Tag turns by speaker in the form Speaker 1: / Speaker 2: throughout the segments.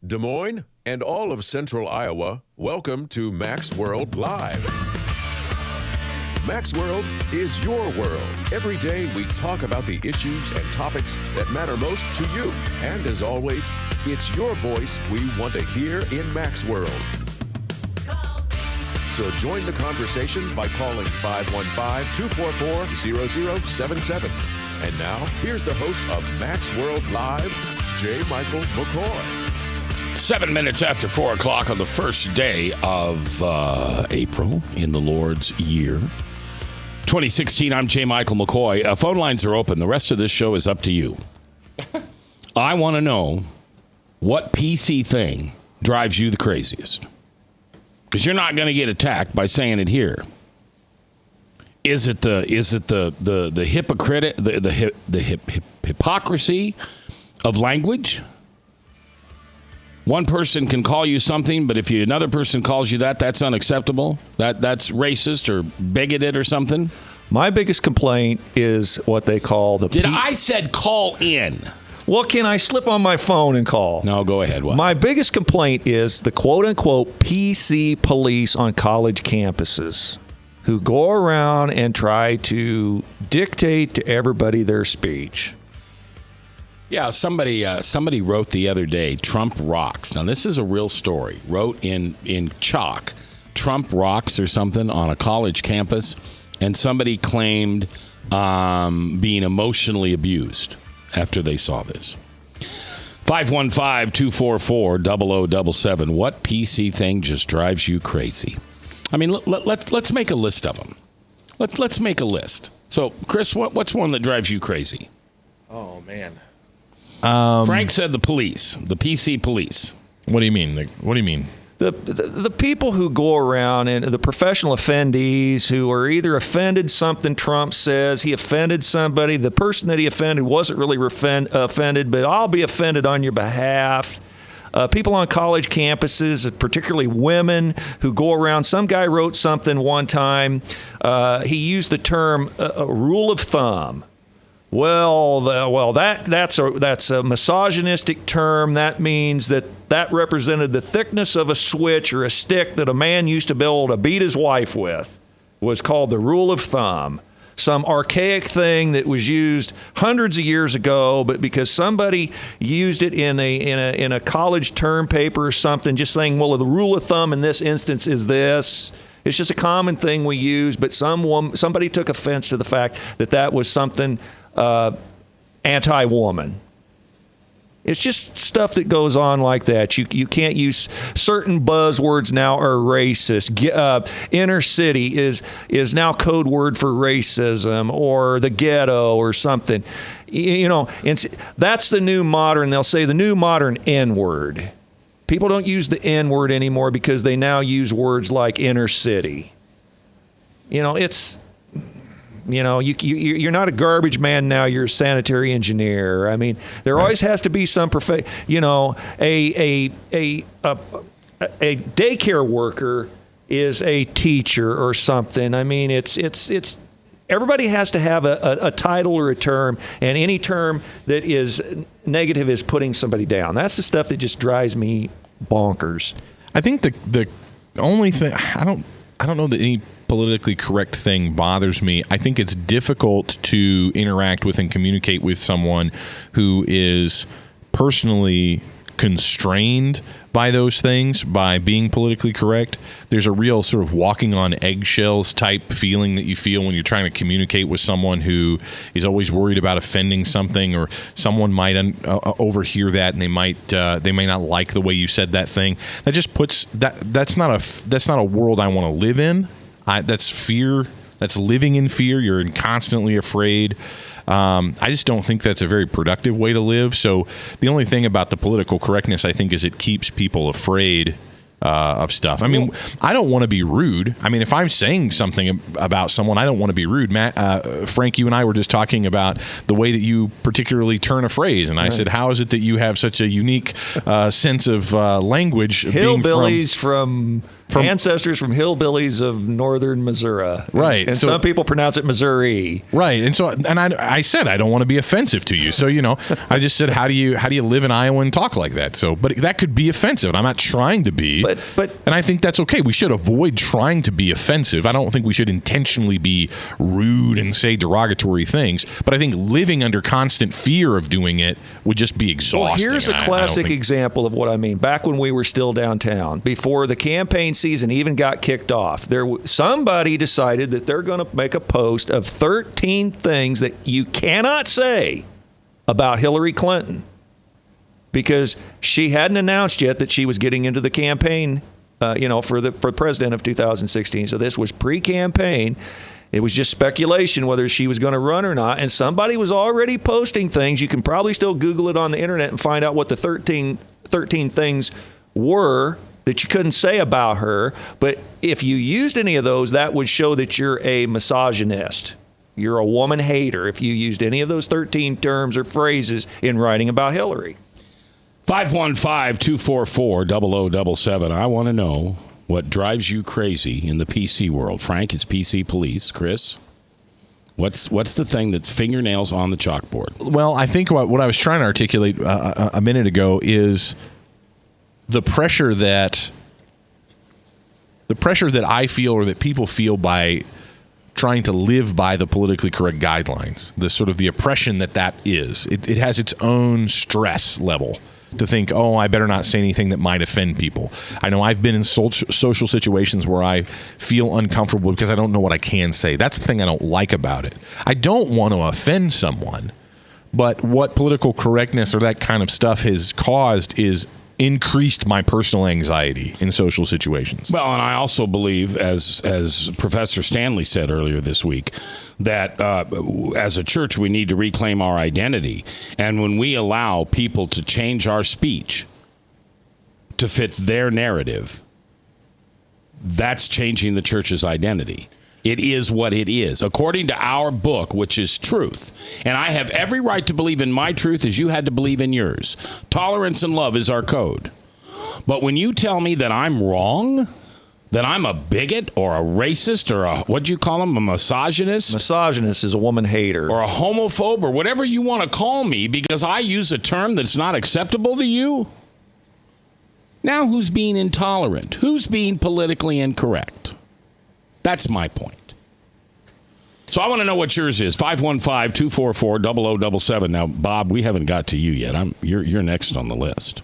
Speaker 1: Des Moines and all of Central Iowa, welcome to Mac's World Live. Mac's World is your world. Every day we talk about the issues and topics that matter most to you. And as always, it's your voice we want to hear in Mac's World. So join the conversation by calling 515-244-0077. And now, here's the host of Mac's World Live, J. Michael McCoy.
Speaker 2: 7 minutes after 4 o'clock on the first day of April in the Lord's year 2016. I'm J. Michael McCoy. Phone lines are open. The rest of this show is up to you. I want to know what PC thing drives you the craziest. Because you're not going to get attacked by saying it here. Is it the hypocrisy of language? One person can call you something, but if another person calls you that's unacceptable. That's racist or bigoted or something.
Speaker 3: My biggest complaint is what they call the...
Speaker 2: I said call in.
Speaker 3: Well, can I slip on my phone and call?
Speaker 2: No, go ahead. What? My
Speaker 3: biggest complaint is the quote-unquote PC police on college campuses who go around and try to dictate to everybody their speech.
Speaker 2: Yeah, somebody wrote the other day, Trump rocks. Now, this is a real story. Wrote in chalk, Trump rocks or something on a college campus, and somebody claimed being emotionally abused after they saw this. 515-244-0077. What PC thing just drives you crazy? I mean, let's make a list of them. Let's make a list. So, Chris, what's one that drives you crazy?
Speaker 4: Oh, man.
Speaker 2: Frank said the police, the PC police.
Speaker 4: What do you mean? What do you mean?
Speaker 3: The people who go around and the professional offendees who are either offended something Trump says, he offended somebody, the person that he offended wasn't really offended, but I'll be offended on your behalf. People on college campuses, particularly women who go around. Some guy wrote something one time. He used the term a rule of thumb. That's a misogynistic term. That means that represented the thickness of a switch or a stick that a man used to be able to beat his wife with. Was called the rule of thumb. Some archaic thing that was used hundreds of years ago, but because somebody used it in a college term paper or something, just saying, well, the rule of thumb in this instance is this. It's just a common thing we use, but somebody took offense to the fact that was something anti-woman. It's just stuff that goes on like that. You can't use certain buzzwords now are racist. Inner city is now code word for racism, or the ghetto or something. That's the new modern. They'll say the new modern N-word. People don't use the N-word anymore because they now use words like inner city. You're not a garbage man now. You're a sanitary engineer. I mean, there always has to be some a daycare worker is a teacher or something. I mean, it's everybody has to have a title or a term, and any term that is negative is putting somebody down. That's the stuff that just drives me bonkers.
Speaker 4: I think the only thing I don't know that any politically correct thing bothers me. I think it's difficult to interact with and communicate with someone who is personally constrained by those things, by being politically correct. There's a real sort of walking on eggshells type feeling that you feel when you're trying to communicate with someone who is always worried about offending something, or someone might overhear that and they may not like the way you said that thing. That just puts that's not a world I want to live in. That's fear. That's living in fear. You're constantly afraid. I just don't think that's a very productive way to live. So the only thing about the political correctness, I think, is it keeps people afraid of stuff. I mean, I don't want to be rude. I mean, if I'm saying something about someone, I don't want to be rude. Matt, Frank, you and I were just talking about the way that you particularly turn a phrase, and I said, "How is it that you have such a unique sense of language?"
Speaker 3: Hillbillies from ancestors from hillbillies of northern Missouri,
Speaker 4: right?
Speaker 3: And so, some people pronounce it Missouri,
Speaker 4: right? And so, and I said I don't want to be offensive to you, so I just said, how do you live in Iowa and talk like that? So, but that could be offensive, and I'm not trying to be. But and I think that's okay. We should avoid trying to be offensive. I don't think we should intentionally be rude and say derogatory things. But I think living under constant fear of doing it would just be exhausting.
Speaker 3: Well, here's a classic example of what I mean. Back when we were still downtown, before the campaign season even got kicked off, somebody decided that they're going to make a post of 13 things that you cannot say about Hillary Clinton, because she hadn't announced yet that she was getting into the campaign, for president of 2016. So this was pre-campaign. It was just speculation whether she was going to run or not. And somebody was already posting things. You can probably still Google it on the internet and find out what the 13 things were that you couldn't say about her. But if you used any of those, that would show that you're a misogynist. You're a woman hater if you used any of those 13 terms or phrases in writing about Hillary.
Speaker 2: 515-244-0077. I want to know what drives you crazy in the PC world. Frank, it's PC police. Chris, what's the thing that's fingernails on the chalkboard?
Speaker 4: Well, I think what I was trying to articulate a minute ago is the pressure that I feel, or that people feel, by trying to live by the politically correct guidelines. The sort of the oppression that is. It has its own stress level. To think, I better not say anything that might offend people. I know I've been in social situations where I feel uncomfortable because I don't know what I can say. That's the thing I don't like about it. I don't want to offend someone, but what political correctness or that kind of stuff has caused is increased my personal anxiety in social situations.
Speaker 2: Well, and I also believe, as Professor Stanley said earlier this week, that as a church we need to reclaim our identity. And when we allow people to change our speech to fit their narrative, that's changing the church's identity. It is what it is, according to our book, which is truth. And I have every right to believe in my truth as you had to believe in yours. Tolerance and love is our code. But when you tell me that I'm wrong, that I'm a bigot or a racist or what'd you call him, a misogynist?
Speaker 3: Misogynist is a woman hater.
Speaker 2: Or a homophobe or whatever you want to call me because I use a term that's not acceptable to you. Now who's being intolerant? Who's being politically incorrect? That's my point. So I want to know what yours is. 515-244-0077. Now, Bob, we haven't got to you yet. You're next on the list.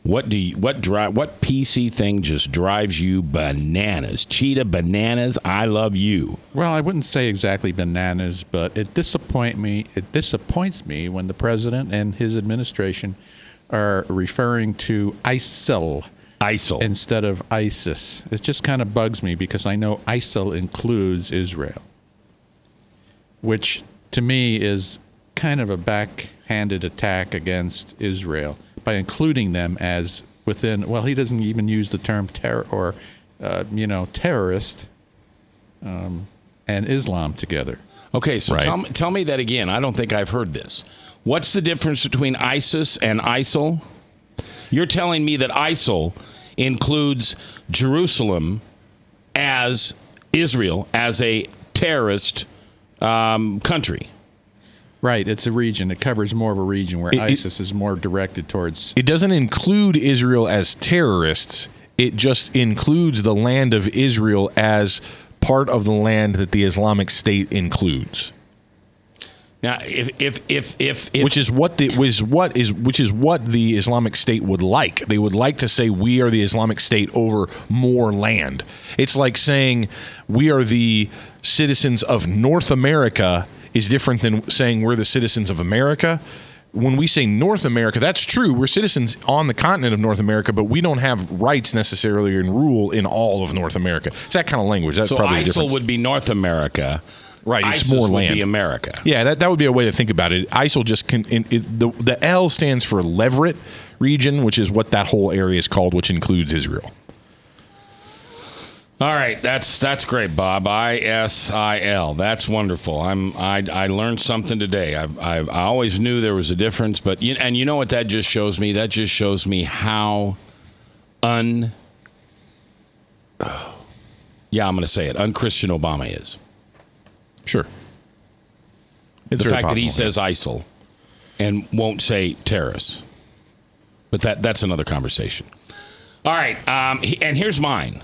Speaker 2: What PC thing just drives you bananas? Cheetah bananas, I love you.
Speaker 5: Well, I wouldn't say exactly bananas, but it disappoints me when the president and his administration are referring to ISIL instead of ISIS. It just kind of bugs me because I know ISIL includes Israel, which to me is kind of a backhanded attack against Israel by including them as within. Well, he doesn't even use the term terrorist and Islam together.
Speaker 2: Okay, so
Speaker 4: right.
Speaker 2: tell me that again. I don't think I've heard this. What's the difference between ISIS and ISIL? You're telling me that ISIL includes Jerusalem as Israel, as a terrorist country.
Speaker 5: Right, it's a region. It covers more of a region where ISIS is more directed towards.
Speaker 4: It doesn't include Israel as terrorists. It just includes the land of Israel as part of the land that the Islamic State includes.
Speaker 2: Now, if
Speaker 4: which is what the Islamic State would like. They would like to say we are the Islamic State over more land. It's like saying we are the citizens of North America is different than saying we're the citizens of America. When we say North America, that's true. We're citizens on the continent of North America, but we don't have rights necessarily and rule in all of North America. It's that kind of language. That's
Speaker 2: so
Speaker 4: probably the
Speaker 2: ISIL
Speaker 4: difference.
Speaker 2: would be North America.
Speaker 4: Right, it's
Speaker 2: ISIS
Speaker 4: more
Speaker 2: would
Speaker 4: land.
Speaker 2: be America.
Speaker 4: Yeah, that would be a way to think about it. ISIL just the L stands for Leverett region, which is what that whole area is called, which includes Israel.
Speaker 2: All right, that's great, Bob. ISIL. That's wonderful. I learned something today. I always knew there was a difference, but you know what that just shows me? That just shows me how I'm going to say it, un-Christian Obama is.
Speaker 4: Sure. It's
Speaker 2: the fact
Speaker 4: possible,
Speaker 2: that he says ISIL and won't say terrorists. But that's another conversation. All right, and here's mine.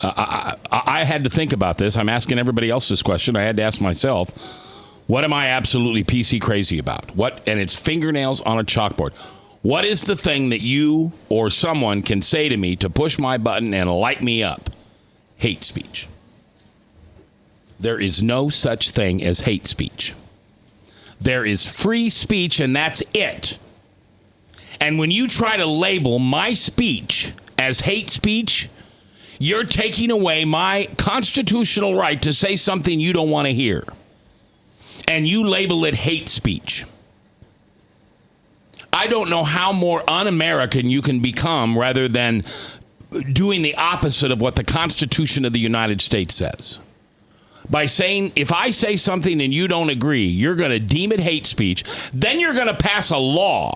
Speaker 2: I had to think about this. I'm asking everybody else this question. I had to ask myself, what am I absolutely PC crazy about? And it's fingernails on a chalkboard. What is the thing that you or someone can say to me to push my button and light me up? Hate speech. There is no such thing as hate speech. There is free speech, and that's it. And when you try to label my speech as hate speech, you're taking away my constitutional right to say something you don't want to hear. And you label it hate speech. I don't know how more un-American you can become rather than doing the opposite of what the Constitution of the United States says. By saying, if I say something and you don't agree, you're going to deem it hate speech. Then you're going to pass a law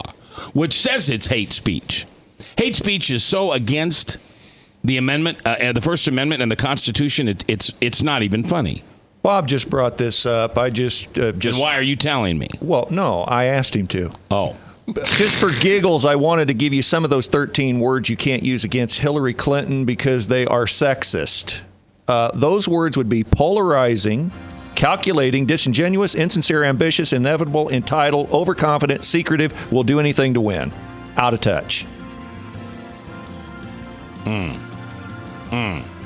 Speaker 2: which says it's hate speech. Hate speech is so against the amendment, the First Amendment and the Constitution, it's not even funny.
Speaker 3: Bob just brought this up. I just.
Speaker 2: And why are you telling me?
Speaker 3: Well, no, I asked him to.
Speaker 2: Oh.
Speaker 3: Just for giggles, I wanted to give you some of those 13 words you can't use against Hillary Clinton because they are sexist. Those words would be polarizing, calculating, disingenuous, insincere, ambitious, inevitable, entitled, overconfident, secretive, will do anything to win, out of touch.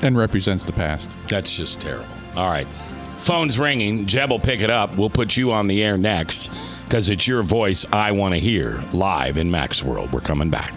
Speaker 5: And represents the past.
Speaker 2: That's just terrible. All right. Phone's ringing. Jeb will pick it up. We'll put you on the air next because it's your voice I want to hear live in Mac's World. We're coming back.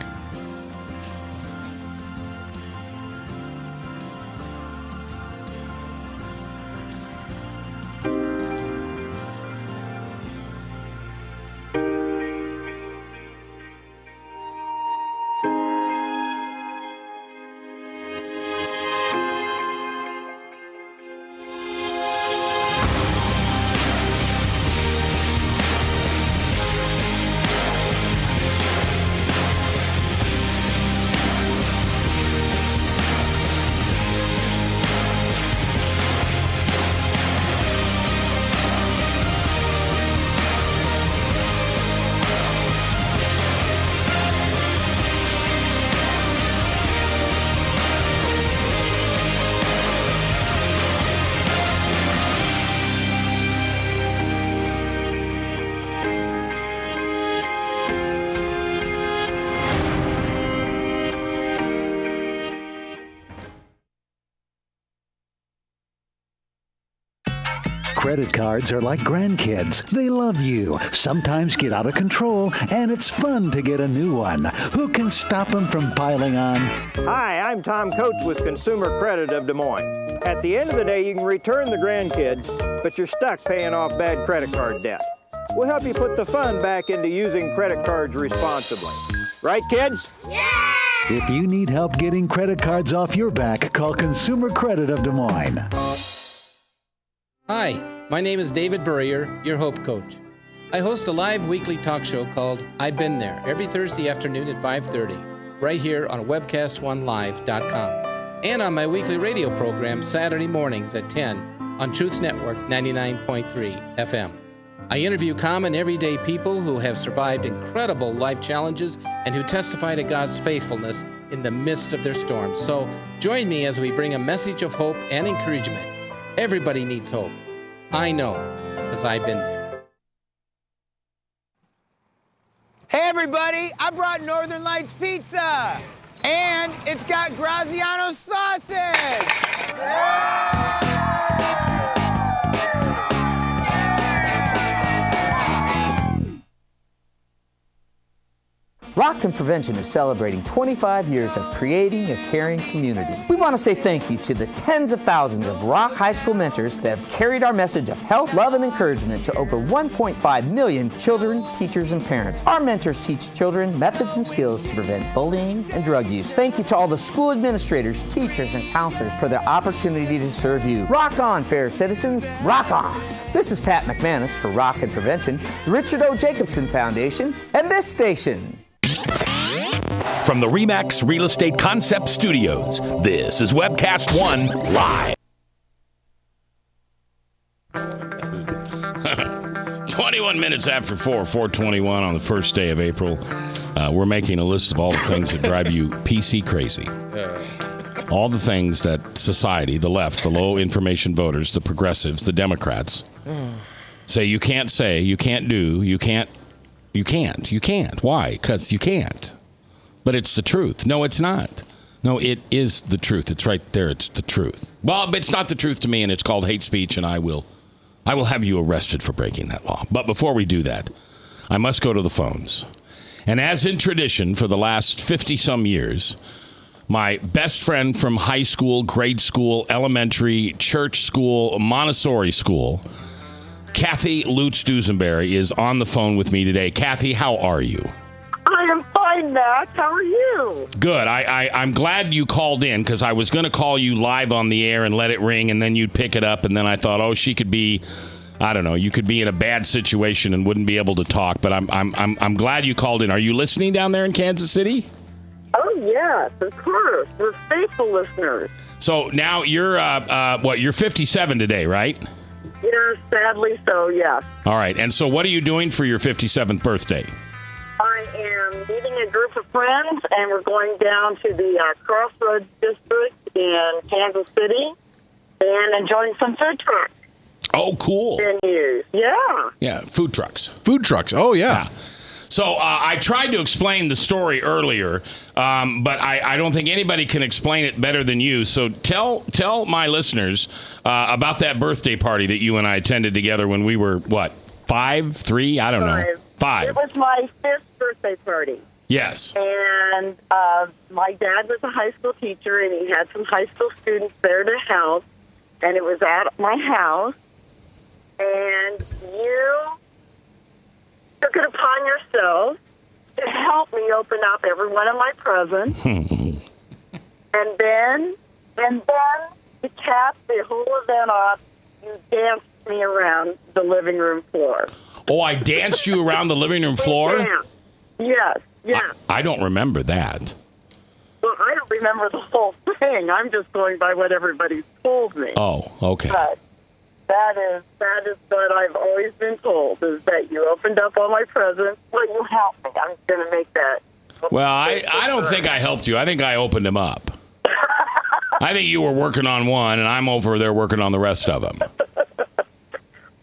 Speaker 6: Credit cards are like grandkids. They love you, sometimes get out of control, and it's fun to get a new one. Who can stop them from piling on?
Speaker 7: Hi, I'm Tom Coates with Consumer Credit of Des Moines. At the end of the day, you can return the grandkids, but you're stuck paying off bad credit card debt. We'll help you put the fun back into using credit cards responsibly. Right, kids?
Speaker 6: Yeah! If you need help getting credit cards off your back, call Consumer Credit of Des Moines.
Speaker 8: Hi, my name is David Burrier, your Hope Coach. I host a live weekly talk show called I've Been There every Thursday afternoon at 5:30, right here on webcast1live.com, and on my weekly radio program Saturday mornings at 10 on Truth Network 99.3 FM. I interview common everyday people who have survived incredible life challenges and who testify to God's faithfulness in the midst of their storms. So join me as we bring a message of hope and encouragement. Everybody needs hope. I know, because I've been there.
Speaker 9: Hey everybody, I brought Northern Lights Pizza! And it's got Graziano sausage!
Speaker 10: Rockton Prevention is celebrating 25 years of creating a caring community. We want to say thank you to the tens of thousands of Rock High School mentors that have carried our message of health, love, and encouragement to over 1.5 million children, teachers, and parents. Our mentors teach children methods and skills to prevent bullying and drug use. Thank you to all the school administrators, teachers, and counselors for the opportunity to serve you. Rock on, fair citizens. Rock on. This is Pat McManus for Rockton Prevention, the Richard O. Jacobson Foundation, and this station.
Speaker 11: From the RE/MAX Real Estate Concept Studios, this is Webcast 1 Live.
Speaker 2: 21 minutes after 4:21 on the first day of April. We're making a list of all the things that drive you PC crazy. All the things that society, the left, the low information voters, the progressives, the Democrats say you can't say, you can't do, you can't. Why? Because you can't. But it's the truth. No, it's not. No, it is the truth. It's right there. It's the truth. Well, it's not the truth to me, and it's called hate speech, and I will have you arrested for breaking that law. But before we do that, I must go to the phones. And as in tradition for the last 50-some years, my best friend from high school, grade school, elementary, church school, Montessori school, Kathy Lutz-Dusenberry, is on the phone with me today. Kathy, how are you?
Speaker 12: I am fine, Max. How are you?
Speaker 2: Good. I'm glad you called in, because I was going to call you live on the air and let it ring, and then you'd pick it up, and then I thought, she could be, I don't know, you could be in a bad situation and wouldn't be able to talk. But I'm glad you called in. Are you listening down there in Kansas City?
Speaker 12: Oh yes, of course. We're faithful listeners.
Speaker 2: So now you're you're 57 today, right?
Speaker 12: Yeah, sadly so. Yes.
Speaker 2: All right. And so what are you doing for your 57th birthday?
Speaker 12: I am meeting a group of friends, and we're going down to the Crossroads District in Kansas City and enjoying some food trucks.
Speaker 2: Oh, cool.
Speaker 12: Venues. Yeah.
Speaker 2: Yeah, food trucks.
Speaker 4: Food trucks. Oh, yeah.
Speaker 2: So I tried to explain the story earlier, but I don't think anybody can explain it better than you. So tell my listeners about that birthday party that you and I attended together when we were, 5, 3? I don't know. 5.
Speaker 12: It was my 5th birthday party.
Speaker 2: Yes.
Speaker 12: And my dad was a high school teacher, and he had some high school students there to help. And it was at my house. And you took it upon yourself to help me open up every one of my presents. and then to cap the whole event off, you danced me around the living room floor.
Speaker 2: Oh, I danced you around the living room floor?
Speaker 12: Yes.
Speaker 2: I don't remember that.
Speaker 12: Well, I don't remember the whole thing. I'm just going by what everybody's told me.
Speaker 2: Oh, okay.
Speaker 12: But that is what I've always been told, is that you opened up all my presents. Well, you helped me. I'm going to make that.
Speaker 2: Well, I don't think I helped you. I think I opened them up. I think you were working on one, and I'm over there working on the rest of them.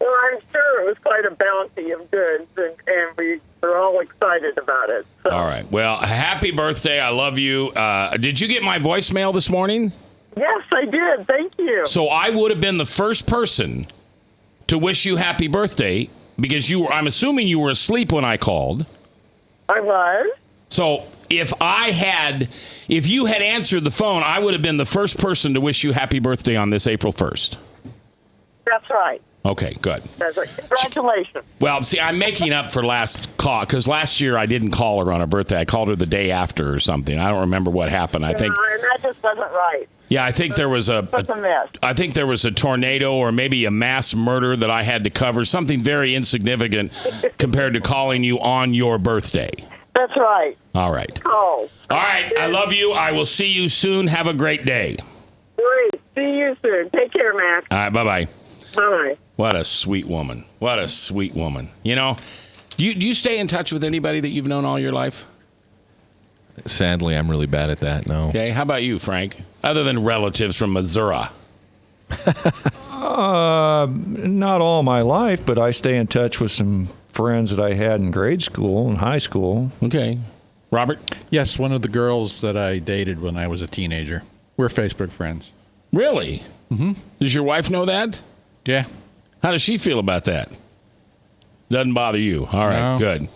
Speaker 12: Well, I'm sure it was quite a bounty of goods, and we were all excited about it. So.
Speaker 2: All right. Well, happy birthday. I love you. Did you get my voicemail this morning?
Speaker 12: Yes, I did. Thank you.
Speaker 2: So I would have been the first person to wish you happy birthday, because I'm assuming you were asleep when I called.
Speaker 12: I was.
Speaker 2: So if you had answered the phone, I would have been the first person to wish you happy birthday on this April 1st.
Speaker 12: That's right.
Speaker 2: Okay, good.
Speaker 12: That's right. Congratulations.
Speaker 2: Well, see, I'm making up for last call, because last year I didn't call her on her birthday. I called her the day after or something. I don't remember what happened.
Speaker 12: And that just wasn't right.
Speaker 2: Yeah, I think there was I think there was a tornado or maybe a mass murder that I had to cover, something very insignificant compared to calling you on your birthday.
Speaker 12: That's right.
Speaker 2: All right.
Speaker 12: Oh.
Speaker 2: All right. I love you. I will see you soon. Have a great day.
Speaker 12: Great. See you soon. Take care, Max.
Speaker 2: All right. Bye-bye.
Speaker 12: Bye.
Speaker 2: What a sweet woman. What a sweet woman. You know, do you stay in touch with anybody that you've known all your life?
Speaker 4: Sadly, I'm really bad at that, no.
Speaker 2: Okay. How about you, Frank? Other than relatives from Missouri.
Speaker 3: Not all my life, but I stay in touch with some friends that I had in grade school and high school.
Speaker 2: Okay. Robert?
Speaker 5: Yes, one of the girls that I dated when I was a teenager. We're Facebook friends.
Speaker 2: Really?
Speaker 5: Mm-hmm.
Speaker 2: Does your wife know that?
Speaker 5: Yeah.
Speaker 2: How does she feel about that? Doesn't bother you. All right,
Speaker 5: No.
Speaker 2: good.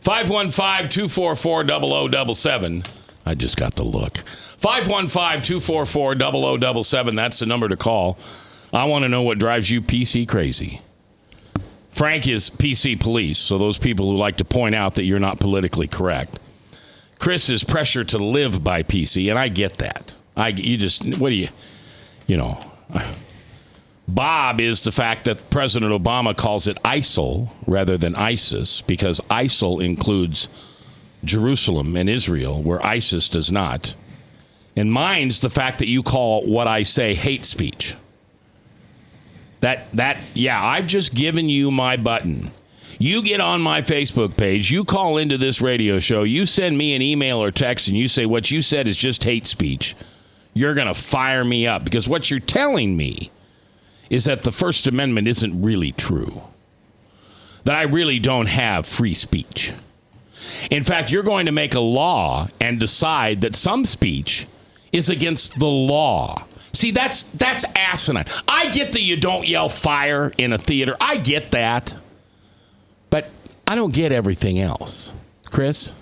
Speaker 2: 515-244-0077. I just got the look. 515-244-0077. That's the number to call. I want to know what drives you PC crazy. Frank is PC police, so those people who like to point out that you're not politically correct. Chris is pressure to live by PC, and I get that. Bob is the fact that President Obama calls it ISIL rather than ISIS, because ISIL includes Jerusalem and Israel, where ISIS does not. And mine's the fact that you call what I say hate speech. I've just given you my button. You get on my Facebook page, you call into this radio show, you send me an email or text, and you say what you said is just hate speech. You're going to fire me up, because what you're telling me is that the First Amendment isn't really true. That I really don't have free speech. In fact, you're going to make a law and decide that some speech is against the law. See, that's asinine. I get that you don't yell fire in a theater. I get that. But I don't get everything else. Chris?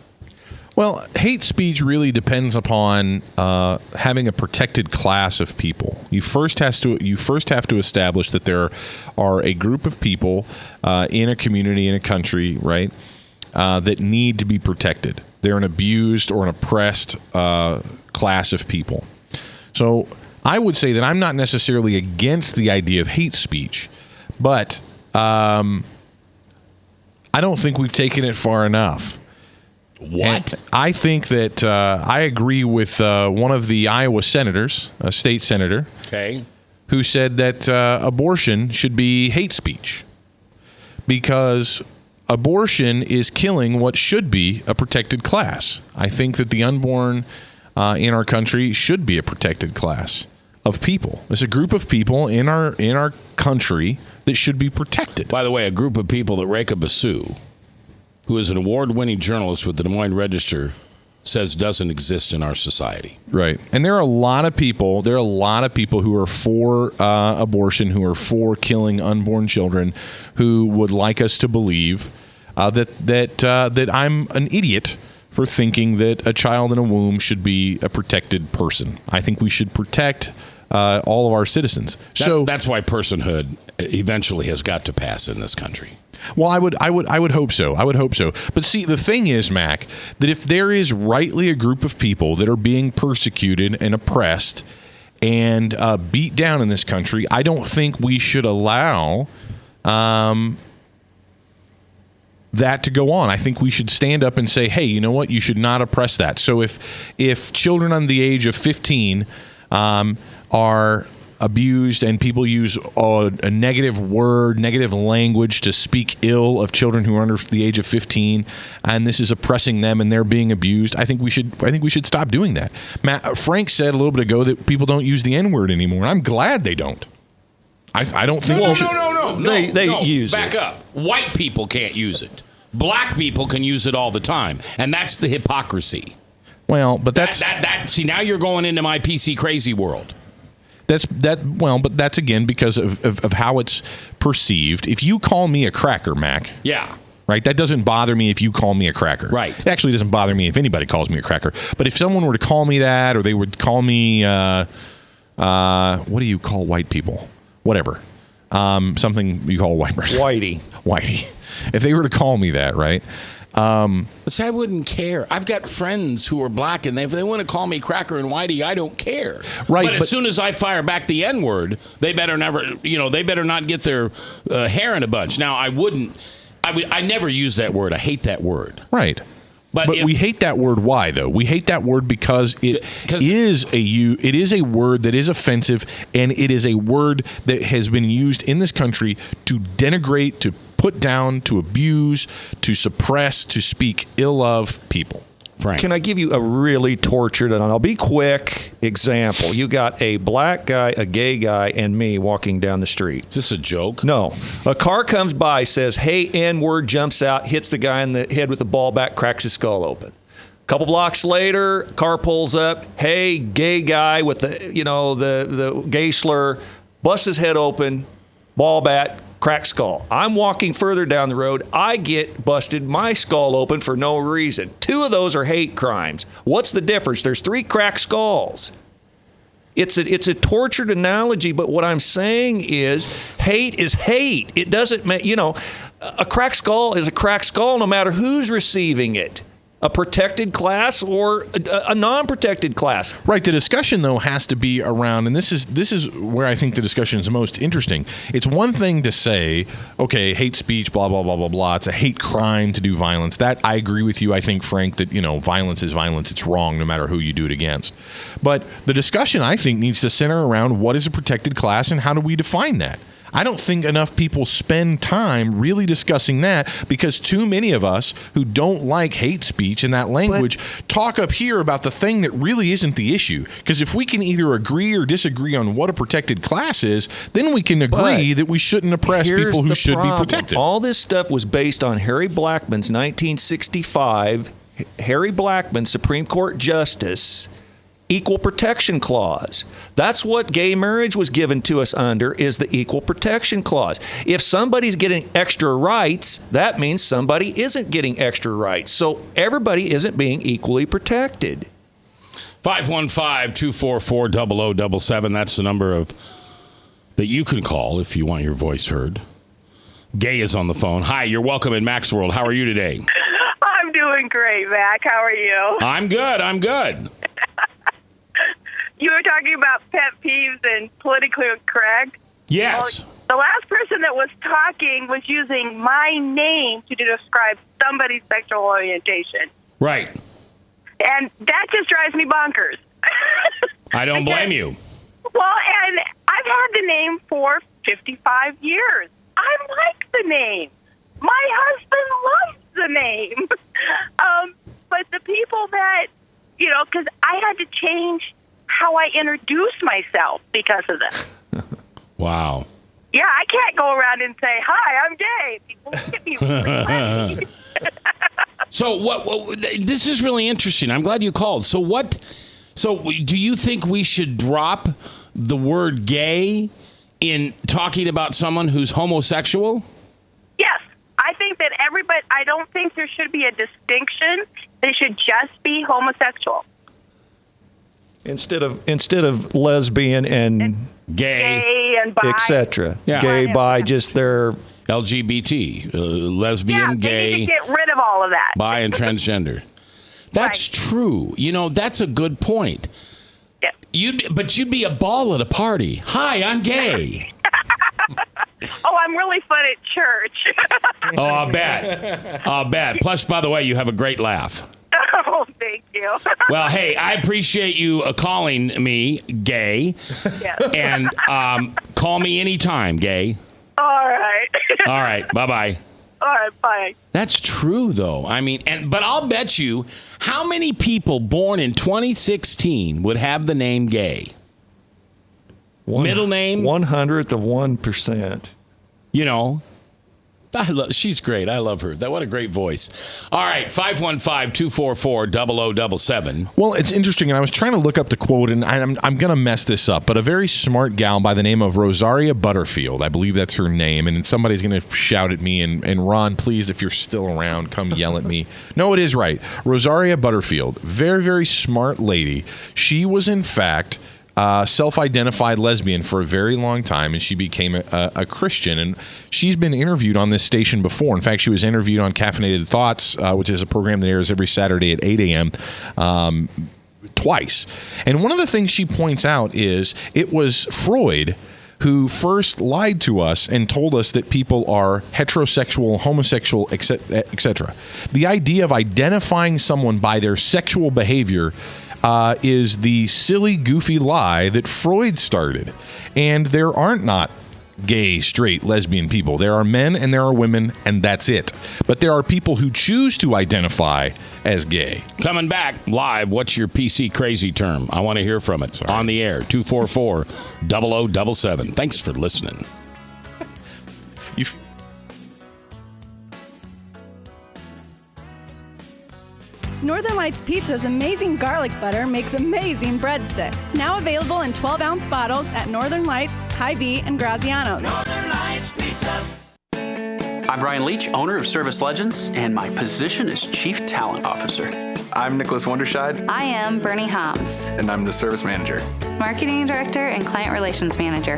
Speaker 4: Well, hate speech really depends upon having a protected class of people. You first have to establish that there are a group of people in a community, in a country, right, that need to be protected. They're an abused or an oppressed class of people. So I would say that I'm not necessarily against the idea of hate speech, but I don't think we've taken it far enough.
Speaker 2: What?
Speaker 4: And I think that I agree with one of the Iowa senators, a state senator, who said that abortion should be hate speech because abortion is killing what should be a protected class. I think that the unborn in our country should be a protected class of people. There's a group of people in our country that should be protected.
Speaker 2: By the way, a group of people that Rekha Basu, who is an award-winning journalist with the Des Moines Register, says doesn't exist in our society.
Speaker 4: Right. And there are a lot of people who are for abortion, who are for killing unborn children, who would like us to believe that I'm an idiot for thinking that a child in a womb should be a protected person. I think we should protect all of our citizens.
Speaker 2: That's why personhood eventually has got to pass in this country.
Speaker 4: Well, I would hope so. I would hope so. But see, the thing is, Mac, that if there is rightly a group of people that are being persecuted and oppressed and beat down in this country, I don't think we should allow that to go on. I think we should stand up and say, hey, you know what? You should not oppress that. So if children under the age of 15 are abused and people use a negative word, negative language to speak ill of children who are under the age of 15, and this is oppressing them and they're being abused, I think we should stop doing that. Frank said a little bit ago that people don't use the N-word anymore, and I'm glad they don't. I don't think we should.
Speaker 2: No.
Speaker 3: They use
Speaker 2: Back
Speaker 3: it.
Speaker 2: up. White people can't use it. Black people can use it all the time, and that's the hypocrisy.
Speaker 4: Well, but that's
Speaker 2: see, now you're going into my PC crazy world.
Speaker 4: But that's again because of how it's perceived. If you call me a cracker, Mac.
Speaker 2: Yeah.
Speaker 4: Right? That doesn't bother me if you call me a cracker.
Speaker 2: Right.
Speaker 4: It actually doesn't bother me if anybody calls me a cracker. But if someone were to call me that, or they would call me, what do you call white people? Whatever. Something you call a white person. Whitey. If they were to call me that, right?
Speaker 2: But see, I wouldn't care. I've got friends who are black, and if they want to call me cracker and whitey, I don't care.
Speaker 4: Right.
Speaker 2: But as soon as I fire back the N-word, they better not get their hair in a bunch. Now, I never use that word. I hate that word.
Speaker 4: Right. But we hate that word. Why, though? We hate that word because it is a word that is offensive, and it is a word that has been used in this country to denigrate, to put down, to abuse, to suppress, to speak ill of people.
Speaker 2: Frank.
Speaker 3: Can I give you a really tortured, and I'll be quick, example? You got a black guy, a gay guy, and me walking down the street.
Speaker 2: Is this a joke?
Speaker 3: No. A car comes by, says, hey, N-word, jumps out, hits the guy in the head with a ball bat, cracks his skull open. A couple blocks later, car pulls up, hey, gay guy with the gay slur, busts his head open, ball bat, cracked skull. I'm walking further down the road. I get busted my skull open for no reason. 2 of those are hate crimes. What's the difference? There's 3 cracked skulls. It's a tortured analogy, but what I'm saying is hate is hate. It doesn't make, a cracked skull is a cracked skull no matter who's receiving it. A protected class or a non-protected class.
Speaker 4: Right. The discussion, though, has to be around, and this is where I think the discussion is most interesting. It's one thing to say, okay, hate speech, blah, blah, blah, blah, blah. It's a hate crime to do violence. That, I agree with you. I think, Frank, that, violence is violence. It's wrong no matter who you do it against. But the discussion, I think, needs to center around what is a protected class and how do we define that? I don't think enough people spend time really discussing that because too many of us who don't like hate speech and that language talk up here about the thing that really isn't the issue. Because if we can either agree or disagree on what a protected class is, then we can agree that we shouldn't oppress people who should be protected.
Speaker 3: All this stuff was based on Harry Blackmun's 1965, Harry Blackmun, Supreme Court Justice, Equal Protection Clause. That's what gay marriage was given to us under, is the Equal Protection Clause. If somebody's getting extra rights, that means somebody isn't getting extra rights. So everybody isn't being equally protected.
Speaker 2: 515-244-0077. That's the number that you can call if you want your voice heard. Gay is on the phone. Hi, you're welcome in Mac's World. How are you today?
Speaker 13: I'm doing great, Mac. How are you?
Speaker 2: I'm good.
Speaker 13: You were talking about pet peeves and politically correct?
Speaker 2: Yes.
Speaker 13: Well, the last person that was talking was using my name to describe somebody's sexual orientation.
Speaker 2: Right.
Speaker 13: And that just drives me bonkers.
Speaker 2: I don't blame you.
Speaker 13: Well, and I've had the name for 55 years. I like the name. My husband loves the name. But the people that, because I had to change how I introduce myself because of this.
Speaker 2: Wow.
Speaker 13: Yeah, I can't go around and say, "Hi, I'm gay." People look at me really.
Speaker 2: So what? This is really interesting. I'm glad you called. So do you think we should drop the word gay in talking about someone who's homosexual?
Speaker 13: Yes. I think that I don't think there should be a distinction. They should just be homosexual.
Speaker 3: Instead of lesbian and
Speaker 2: gay
Speaker 13: and bi,
Speaker 3: etc.
Speaker 2: Yeah.
Speaker 3: Gay, bi, just their
Speaker 2: LGBT, lesbian, gay.
Speaker 13: They need to get rid of all of that.
Speaker 2: Bi and transgender. That's true. That's a good point.
Speaker 13: Yeah.
Speaker 2: You'd be a ball at a party. Hi, I'm gay.
Speaker 13: Oh, I'm really fun at church.
Speaker 2: Oh, I'll bet. Plus, by the way, you have a great laugh.
Speaker 13: Oh, thank you.
Speaker 2: Well, hey, I appreciate you calling me gay.
Speaker 13: Yes.
Speaker 2: And call me anytime, gay.
Speaker 13: All right.
Speaker 2: All right. Bye-bye.
Speaker 13: All right. Bye.
Speaker 2: That's true, though. I mean, but I'll bet you how many people born in 2016 would have the name gay? Middle name?
Speaker 3: 1/100th of 1%.
Speaker 2: She's great. I love her. What a great voice. All right, 515-244-0077.
Speaker 4: Well, it's interesting, and I was trying to look up the quote, and I'm going to mess this up, but a very smart gal by the name of Rosaria Butterfield, I believe that's her name, and somebody's going to shout at me, and Ron, please, if you're still around, come yell at me. No, it is right. Rosaria Butterfield, very, very smart lady. She was, in fact, self-identified lesbian for a very long time, and she became a Christian. And she's been interviewed on this station before. In fact, she was interviewed on Caffeinated Thoughts, which is a program that airs every Saturday at 8 a.m., twice. And one of the things she points out is it was Freud who first lied to us and told us that people are heterosexual, homosexual, etc. The idea of identifying someone by their sexual behavior is the silly, goofy lie that Freud started. And there aren't not gay, straight, lesbian people. There are men and there are women, and that's it. But there are people who choose to identify as gay.
Speaker 2: Coming back live, what's your PC crazy term? I want to hear from it. On the air, 244-0077. Thanks for listening.
Speaker 14: Northern Lights Pizza's amazing garlic butter makes amazing breadsticks. Now available in 12-ounce bottles at Northern Lights, Hy-Vee, and Graziano's.
Speaker 15: Northern Lights Pizza. I'm Brian Leach, owner of Service Legends, and my position is Chief Talent Officer.
Speaker 16: I'm Nicholas Wonderscheid.
Speaker 17: I am Bernie Hobbs.
Speaker 16: And I'm the Service Manager.
Speaker 17: Marketing Director and Client Relations Manager.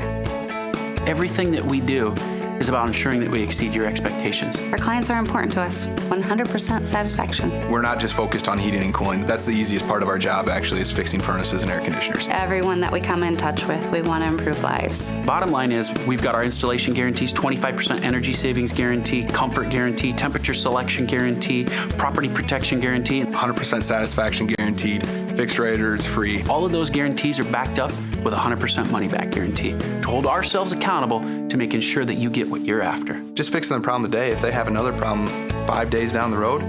Speaker 15: Everything that we do is about ensuring that we exceed your expectations.
Speaker 17: Our clients are important to us. 100% satisfaction.
Speaker 16: We're not just focused on heating and cooling. That's the easiest part of our job, actually, is fixing furnaces and air conditioners.
Speaker 17: Everyone that we come in touch with, we want to improve lives.
Speaker 15: Bottom line is, we've got our installation guarantees, 25% energy savings guarantee, comfort guarantee, temperature selection guarantee, property protection guarantee.
Speaker 16: 100% satisfaction guaranteed, fixed rate or it's free.
Speaker 15: All of those guarantees are backed up with a 100% money back guarantee to hold ourselves accountable to making sure that you get what you're after.
Speaker 16: Just fixing the problem today. If they have another problem 5 days down the road,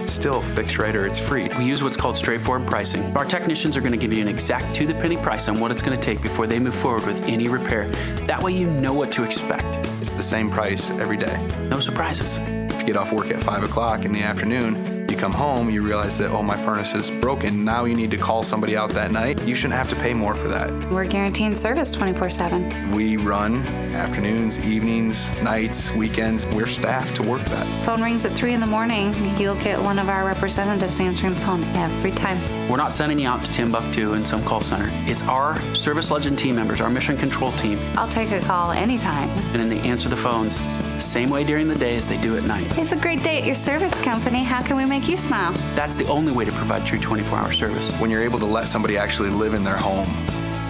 Speaker 16: it's still fixed rate or it's free.
Speaker 15: We use what's called straightforward pricing. Our technicians are going to give you an exact to-the-penny price on what it's going to take before they move forward with any repair. That way you know what to expect.
Speaker 16: It's the same price every day.
Speaker 15: No surprises.
Speaker 16: If you get off work at 5 o'clock in the afternoon, you come home, you realize that, oh, my furnace is broken. Now you need to call somebody out that night. You shouldn't have to pay more for that.
Speaker 17: We're guaranteeing service 24/7.
Speaker 16: We run afternoons, evenings, nights, weekends. We're staffed to work that.
Speaker 17: Phone rings at 3 in the morning. You'll get one of our representatives answering the phone every time.
Speaker 15: We're not sending you out to Timbuktu in some call center. It's our Service Legend team members, our mission control team.
Speaker 17: I'll take a call anytime.
Speaker 15: And then they answer the phones the same way during the day as they do at night.
Speaker 17: It's a great day at your service company. How can we make you smile?
Speaker 15: That's the only way to provide true 24-hour service.
Speaker 16: When you're able to let somebody actually live in their home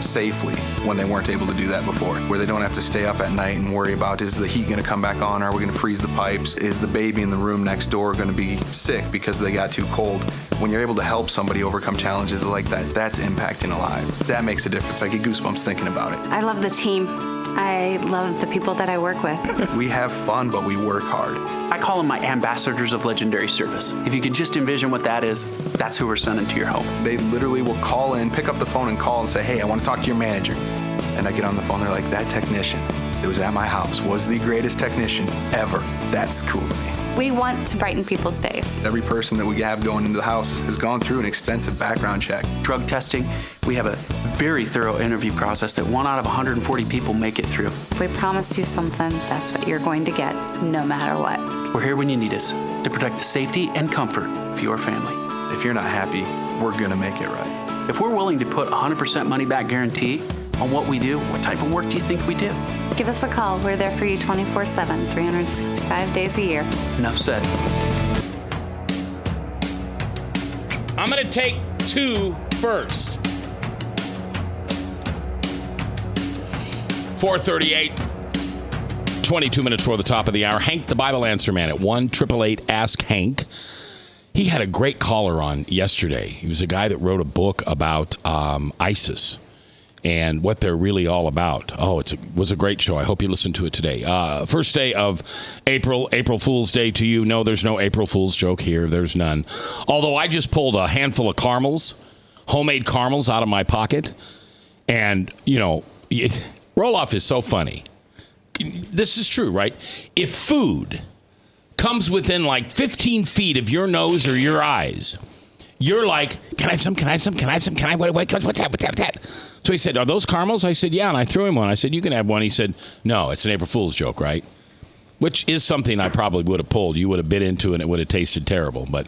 Speaker 16: safely when they weren't able to do that before, where they don't have to stay up at night and worry about, is the heat going to come back on? Are we going to freeze the pipes? Is the baby in the room next door going to be sick because they got too cold? When you're able to help somebody overcome challenges like that, that's impacting a life. That makes a difference. I get goosebumps thinking about it.
Speaker 17: I love the team. I love the people that I work with.
Speaker 16: We have fun, but we work hard.
Speaker 15: I call them my ambassadors of legendary service. If you could just envision what that is, that's who we're sending to your home.
Speaker 16: They literally will call in, pick up the phone and call and say, hey, I want to talk to your manager. And I get on the phone, they're like, that technician that was at my house was the greatest technician ever. That's cool to me.
Speaker 17: We want to brighten people's days.
Speaker 16: Every person that we have going into the house has gone through an extensive background check.
Speaker 15: Drug testing, we have a very thorough interview process that 1 out of 140 people make it through.
Speaker 17: If we promise you something, that's what you're going to get, no matter what.
Speaker 15: We're here when you need us to protect the safety and comfort of your family.
Speaker 16: If you're not happy, we're going to make it right.
Speaker 15: If we're willing to put 100% money back guarantee on what we do, what type of work do you think we do?
Speaker 17: Give us a call. We're there for you 24/7, 365 days a year.
Speaker 15: Enough said.
Speaker 2: I'm going to take 2 first. 4:38. 22 minutes before the top of the hour. Hank, the Bible Answer Man at 1-888-ASK-HANK. He had a great caller on yesterday. He was a guy that wrote a book about ISIS and what they're really all about. Oh, it was a great show. I hope you listened to it today. First day of April Fool's Day to you. No, there's no April Fool's joke here. There's none. Although I just pulled a handful of caramels, homemade caramels out of my pocket. And, you know, roll-off is so funny. This is true, right? If food comes within like 15 feet of your nose or your eyes, you're like, can I have some? Can I have some? Can I have some? Can I? What's that? What's that? What's that? So he said, are those caramels? I said, yeah. And I threw him one. I said, you can have one. He said, no, it's an April Fool's joke, right? Which is something I probably would have pulled. You would have bit into it and it would have tasted terrible. But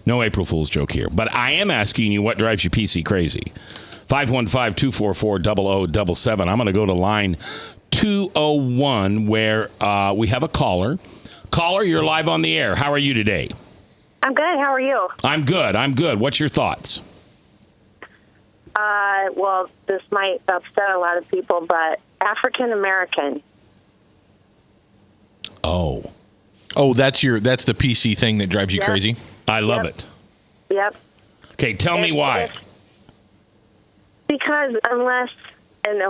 Speaker 2: no April Fool's joke here. But I am asking you what drives you PC crazy. 515-244-0077. I'm going to go to line 201 where we have a caller. Caller, you're live on the air. How are you today?
Speaker 18: I'm good. How are you?
Speaker 2: I'm good. What's your thoughts?
Speaker 18: Well, this might upset a lot of people, but African American.
Speaker 4: Oh, that's the PC thing that drives you crazy?
Speaker 2: I love it.
Speaker 18: Yep.
Speaker 2: Okay, tell me why.
Speaker 18: Because unless, and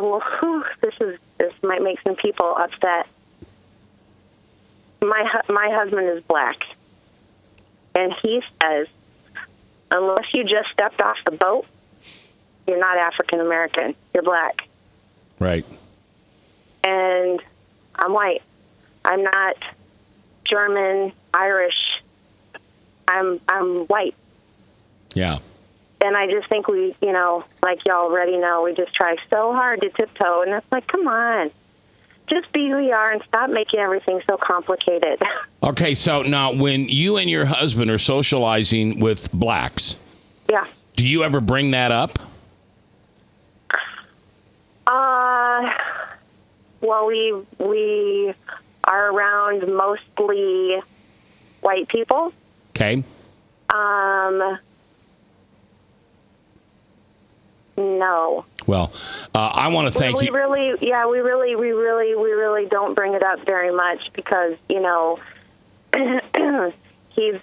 Speaker 18: this might make some people upset. My husband is black, and he says, unless you just stepped off the boat, you're not African American. You're black.
Speaker 2: Right.
Speaker 18: And I'm white. I'm not German, Irish. I'm white.
Speaker 2: Yeah.
Speaker 18: And I just think we, like you already know, we just try so hard to tiptoe, and it's like, come on. just be who you are and stop making everything so complicated.
Speaker 2: Okay, so now when you and your husband are socializing with blacks,
Speaker 18: Yeah.
Speaker 2: do you ever bring that up?
Speaker 18: Well, we are around mostly white people.
Speaker 2: Okay.
Speaker 18: No.
Speaker 2: Well, I want to thank
Speaker 18: we
Speaker 2: you.
Speaker 18: We really don't bring it up very much because, you know, he's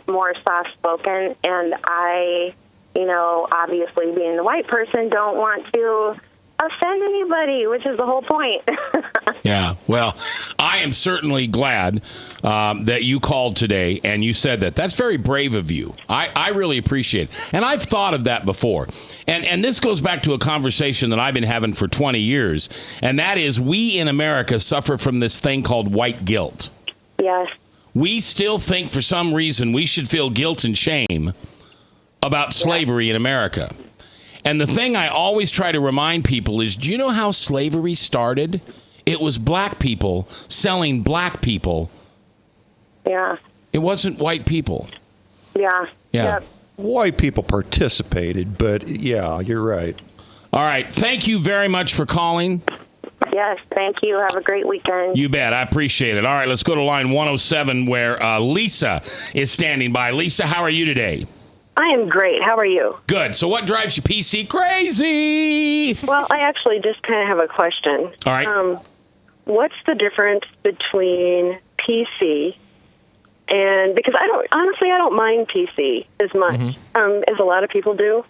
Speaker 18: more soft-spoken, and I, you know, obviously being the white person, don't want to offend anybody, which is the whole point.
Speaker 2: Yeah, well, I am certainly glad that you called today and you said that. That's very brave of you. I really appreciate it. And I've thought of that before. And this goes back to a conversation that I've been having for 20 years, and that is we in America suffer from this thing called white guilt.
Speaker 18: Yes.
Speaker 2: We still think for some reason we should feel guilt and shame about slavery in America. And the thing I always try to remind people is, do you know how slavery started? It was black people selling black people.
Speaker 18: Yeah.
Speaker 2: It wasn't white people.
Speaker 18: Yeah.
Speaker 2: Yeah.
Speaker 18: Yep.
Speaker 3: White people participated, but yeah, you're right.
Speaker 2: All right. Thank you very much for calling.
Speaker 18: Yes, thank you. Have a great weekend.
Speaker 2: You bet. I appreciate it. All right, let's go to line 107 where Lisa is standing by. Lisa, how are you today?
Speaker 19: I am great. How are you?
Speaker 2: Good. So what drives you PC crazy?
Speaker 19: Well, I actually just kind of have a question.
Speaker 2: All right.
Speaker 19: What's the difference between PC and, because I don't mind PC as much as a lot of people do.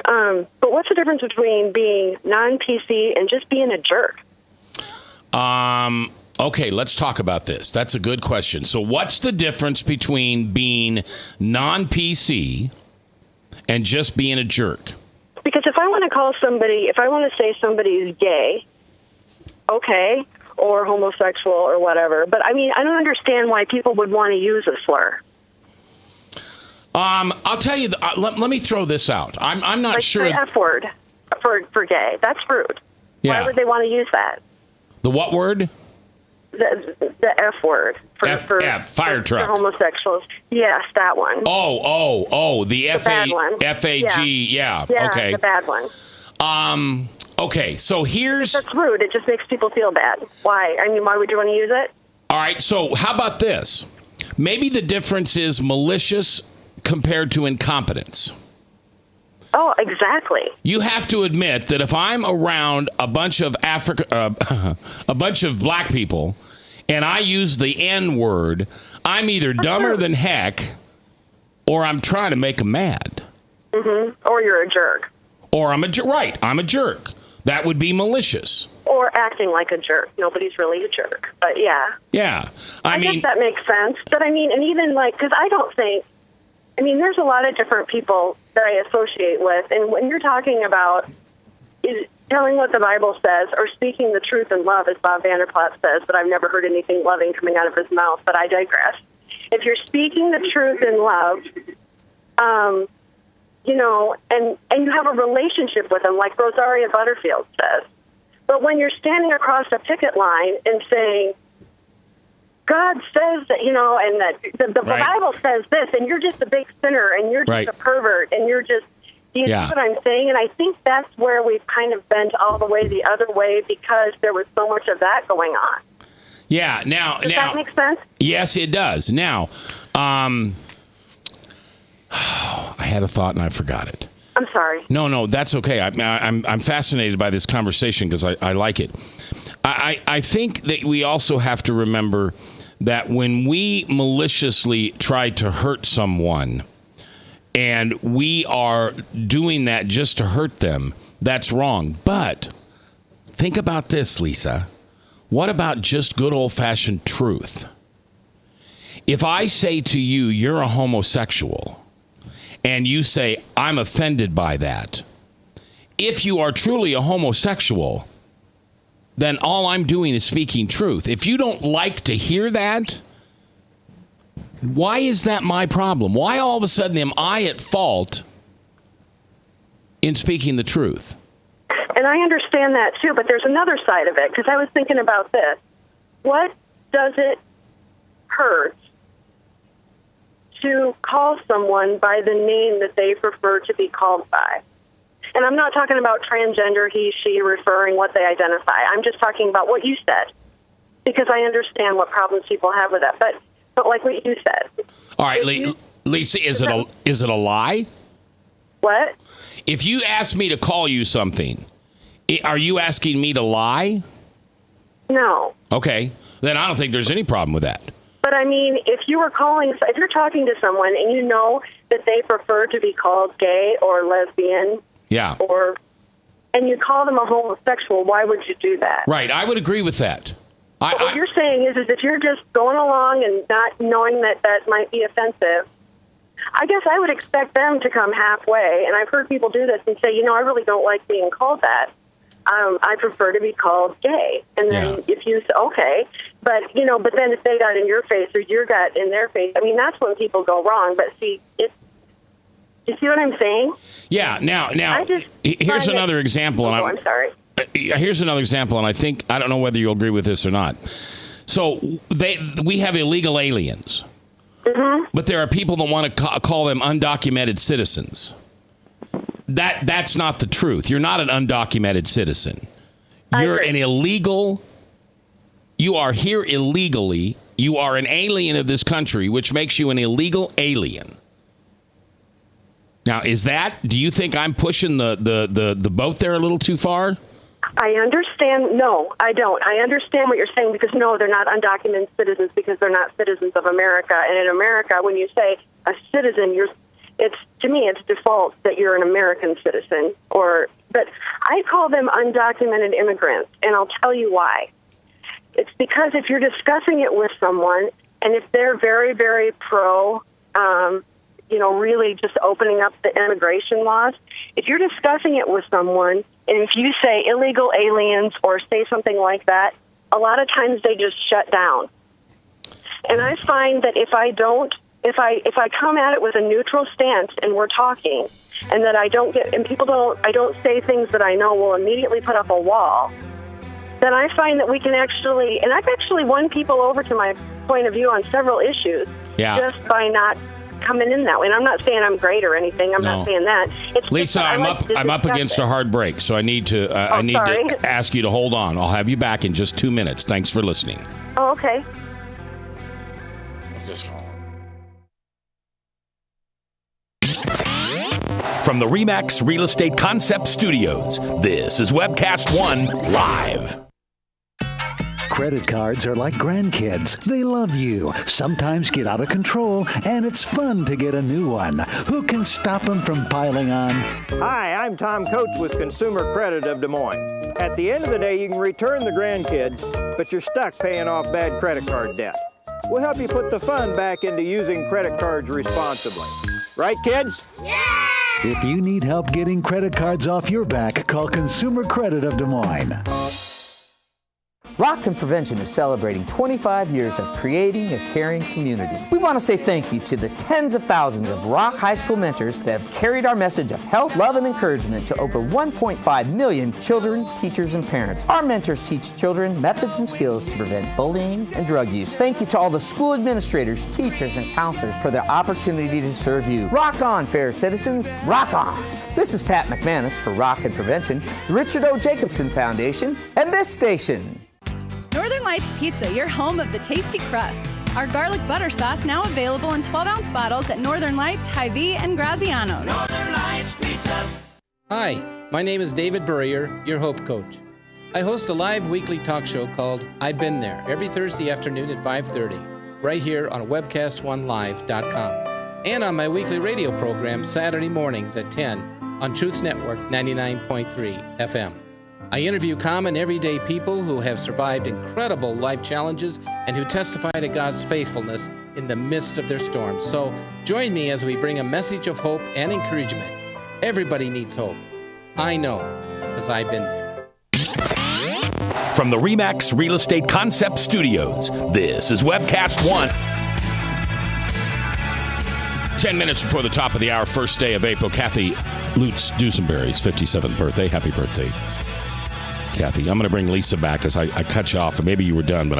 Speaker 19: But what's the difference between being non-PC and just being a jerk?
Speaker 2: Okay, let's talk about this. That's a good question. So what's the difference between being non-PC and just being a jerk?
Speaker 19: Because if I want to say somebody is gay, okay, or homosexual or whatever, but I mean, I don't understand why people would want to use a slur.
Speaker 2: I'll tell you, let me throw this out. I'm not sure.
Speaker 19: The F word for gay, that's rude.
Speaker 2: Yeah.
Speaker 19: Why would they want to use that?
Speaker 2: The what word?
Speaker 19: The F word for
Speaker 2: fire truck.
Speaker 19: For homosexuals. Yes, that one.
Speaker 2: The
Speaker 19: bad one.
Speaker 2: F-A-G, yeah, okay.
Speaker 19: The bad one.
Speaker 2: Okay, so here's...
Speaker 19: That's rude. It just makes people feel bad. Why? I mean, why would you want to use it?
Speaker 2: All right, so how about this? Maybe the difference is malicious compared to incompetence.
Speaker 19: Oh, exactly.
Speaker 2: You have to admit that if I'm around a bunch of a bunch of black people, and I use the N word, I'm either dumber than heck, or I'm trying to make them mad.
Speaker 19: Or you're a jerk.
Speaker 2: Or I'm a jerk. That would be malicious.
Speaker 19: Or acting like a jerk. Nobody's really a jerk, but yeah.
Speaker 2: Yeah,
Speaker 19: I guess that makes sense. But I mean, and even because I don't think. I mean, there's a lot of different people that I associate with, and when you're talking about is telling what the Bible says or speaking the truth in love, as Bob Vanderplat says, but I've never heard anything loving coming out of his mouth, but I digress. If you're speaking the truth in love, you know, and you have a relationship with him, like Rosaria Butterfield says, but when you're standing across a picket line and saying, God says that, you know, and that the Bible says this, and you're just a big sinner, and you're just a pervert, and you're just, you know what I'm saying? And I think that's where we've kind of bent all the way the other way because there was so much of that going on.
Speaker 2: Yeah, now...
Speaker 19: Does that make sense?
Speaker 2: Yes, it does. Now, I had a thought and I forgot it.
Speaker 19: I'm sorry.
Speaker 2: No, that's okay. I'm fascinated by this conversation because I like it. I think that we also have to remember that when we maliciously try to hurt someone and we are doing that just to hurt them, that's wrong. But think about this, Lisa. What about just good old-fashioned truth? If I say to you, you're a homosexual, and you say, I'm offended by that, if you are truly a homosexual, then all I'm doing is speaking truth. If you don't like to hear that, why is that my problem? Why all of a sudden am I at fault in speaking the truth?
Speaker 19: And And I understand that too, but there's another side of it, because I was thinking about this. What does it hurt to call someone by the name that they prefer to be called by? And I'm not talking about transgender, he, she, referring what they identify. I'm just talking about what you said, because I understand what problems people have with that. But like what you said.
Speaker 2: All right, Lisa, is it a lie?
Speaker 19: What?
Speaker 2: If you ask me to call you something, are you asking me to lie?
Speaker 19: No.
Speaker 2: Okay, then I don't think there's any problem with that.
Speaker 19: But I mean, if you're talking to someone and you know that they prefer to be called gay or lesbian,
Speaker 2: yeah,
Speaker 19: and you call them a homosexual, why would you do that?
Speaker 2: Right, I would agree with that.
Speaker 19: But what you're saying is if you're just going along and not knowing that might be offensive, I guess I would expect them to come halfway. And I've heard people do this and say, I really don't like being called that. I prefer to be called gay. And then if you say, okay, but then if they got in your face or your got in their face, I mean, that's when people go wrong. But see, you see what I'm saying?
Speaker 2: Yeah. Now, here's another example.
Speaker 19: I'm sorry.
Speaker 2: Here's another example, and I don't know whether you'll agree with this or not. So we have illegal aliens, but there are people that want to call them undocumented citizens. That's not the truth. You're not an undocumented citizen. You're an illegal. You are here illegally. You are an alien of this country, which makes you an illegal alien. Now, do you think I'm pushing the boat there a little too far?
Speaker 19: I understand. No, I don't. I understand what you're saying because, no, they're not undocumented citizens because they're not citizens of America. And in America, when you say a citizen, to me, it's default that you're an American citizen. But I call them undocumented immigrants, and I'll tell you why. It's because if you're discussing it with someone, and if they're very, very pro, really just opening up the immigration laws, if you're discussing it with someone, and if you say illegal aliens or say something like that, a lot of times they just shut down. And I find that if I come at it with a neutral stance and we're talking, and that I don't say things that I know will immediately put up a wall, then I find that we can actually, and I've actually won people over to my point of view on several issues just by not coming in that way. And I'm not saying I'm great or anything. I'm not saying that. It's
Speaker 2: Lisa, I'm up against a hard break, so I need to to ask you to hold on. I'll have you back in just 2 minutes. Thanks for listening.
Speaker 19: Oh, okay.
Speaker 11: From the RE/MAX Real Estate Concept Studios, this is Webcast One Live.
Speaker 6: Credit cards are like grandkids. They love you, sometimes get out of control, and it's fun to get a new one. Who can stop them from piling on?
Speaker 7: Hi, I'm Tom Coates with Consumer Credit of Des Moines. At the end of the day, you can return the grandkids, but you're stuck paying off bad credit card debt. We'll help you put the fun back into using credit cards responsibly. Right, kids?
Speaker 6: Yeah! If you need help getting credit cards off your back, call Consumer Credit of Des Moines.
Speaker 10: Rockton Prevention is celebrating 25 years of creating a caring community. We want to say thank you to the tens of thousands of Rock High School mentors that have carried our message of health, love, and encouragement to over 1.5 million children, teachers, and parents. Our mentors teach children methods and skills to prevent bullying and drug use. Thank you to all the school administrators, teachers, and counselors for their opportunity to serve you. Rock on, fair citizens. Rock on. This is Pat McManus for Rockton Prevention, the Richard O. Jacobson Foundation, and this station.
Speaker 14: Northern Lights Pizza, your home of the tasty crust. Our garlic butter sauce now available in 12-ounce bottles at Northern Lights, Hy-Vee, and Graziano's.
Speaker 8: Northern Lights Pizza. Hi, my name is David Burrier, your Hope Coach. I host a live weekly talk show called I've Been There every Thursday afternoon at 5:30, right here on webcast1live.com, and on my weekly radio program Saturday mornings at 10 on Truth Network 99.3 FM. I interview common, everyday people who have survived incredible life challenges and who testify to God's faithfulness in the midst of their storms. So join me as we bring a message of hope and encouragement. Everybody needs hope. I know, because I've been there.
Speaker 11: From the RE/MAX Real Estate Concept Studios, this is Webcast One.
Speaker 2: 10 minutes before the top of the hour, first day of April. Kathy Lutz Dusenberry's 57th birthday. Happy birthday Kathy. I'm going to bring Lisa back because I cut you off. And maybe you were done, but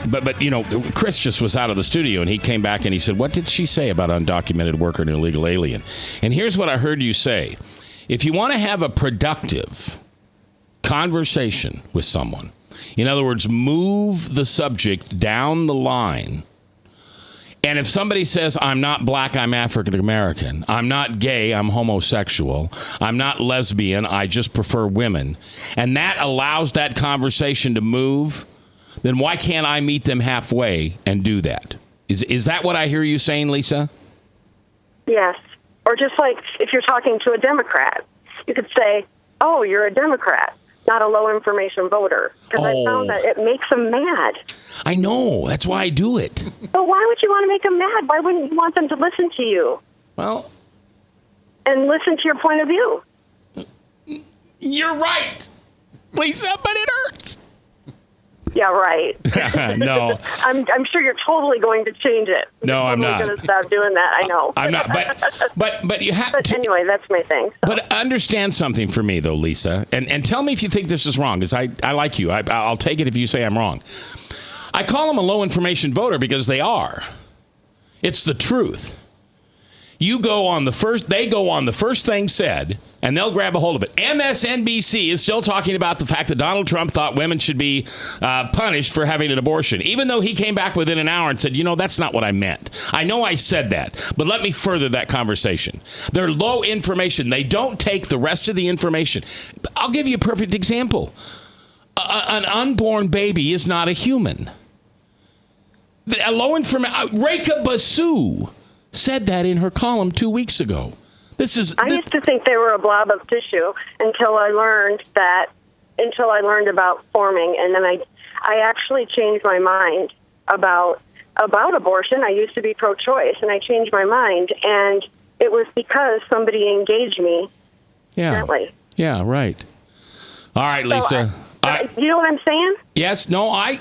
Speaker 2: But you know, Chris just was out of the studio and he came back and he said, what did she say about undocumented worker and illegal alien? And here's what I heard you say. If you want to have a productive conversation with someone, in other words, move the subject down the line. And if somebody says, I'm not black, I'm African American, I'm not gay, I'm homosexual, I'm not lesbian, I just prefer women, and that allows that conversation to move, then why can't I meet them halfway and do that? Is that what I hear you saying, Lisa?
Speaker 19: Yes. Or just like if you're talking to a Democrat, you could say, oh, you're a Democrat, not a low-information voter. Because I found that it makes them mad.
Speaker 2: I know. That's why I do it.
Speaker 19: But why would you want to make them mad? Why wouldn't you want them to listen to you?
Speaker 2: Well...
Speaker 19: And listen to your point of view.
Speaker 2: You're right, Lisa, but it hurts.
Speaker 19: Yeah, right.
Speaker 2: No.
Speaker 19: I'm sure you're totally going to change it.
Speaker 2: No, I'm not.
Speaker 19: You're going to stop doing that. I know.
Speaker 2: I'm not. But you have.
Speaker 19: But anyway, that's my thing. So.
Speaker 2: But understand something for me, though, Lisa, and tell me if you think this is wrong, because I like you. I'll take it if you say I'm wrong. I call them a low information voter because they are. It's the truth. They go on the first thing said, and they'll grab a hold of it. MSNBC is still talking about the fact that Donald Trump thought women should be punished for having an abortion, even though he came back within an hour and said, that's not what I meant. I know I said that, but let me further that conversation. They're low information. They don't take the rest of the information. I'll give you a perfect example. An unborn baby is not a human. A low information. Rekha Basu said that in her column 2 weeks ago.
Speaker 19: I used to think they were a blob of tissue until I learned about forming, and then I actually changed my mind about abortion. I used to be pro-choice, and I changed my mind, and it was because somebody engaged me gently.
Speaker 2: Yeah, right. All right, Lisa.
Speaker 19: You know what I'm saying?
Speaker 2: Yes. No. I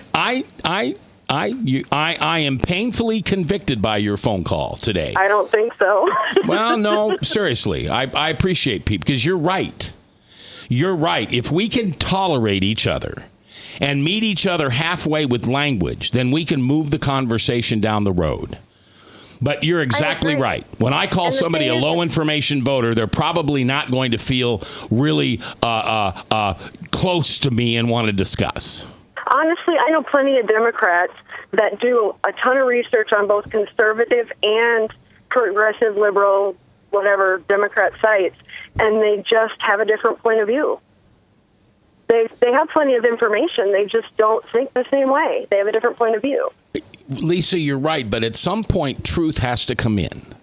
Speaker 2: am painfully convicted by your phone call today.
Speaker 19: I don't think so.
Speaker 2: Well, no, seriously. I appreciate people because you're right. You're right. If we can tolerate each other and meet each other halfway with language, then we can move the conversation down the road. But you're exactly right. When I call somebody a low information voter, they're probably not going to feel really close to me and want to discuss.
Speaker 19: Honestly, I know plenty of Democrats that do a ton of research on both conservative and progressive, liberal, whatever Democrat sites, and they just have a different point of view. They have plenty of information. They just don't think the same way. They have a different point of view.
Speaker 2: Lisa, you're right, but at some point, truth has to come in.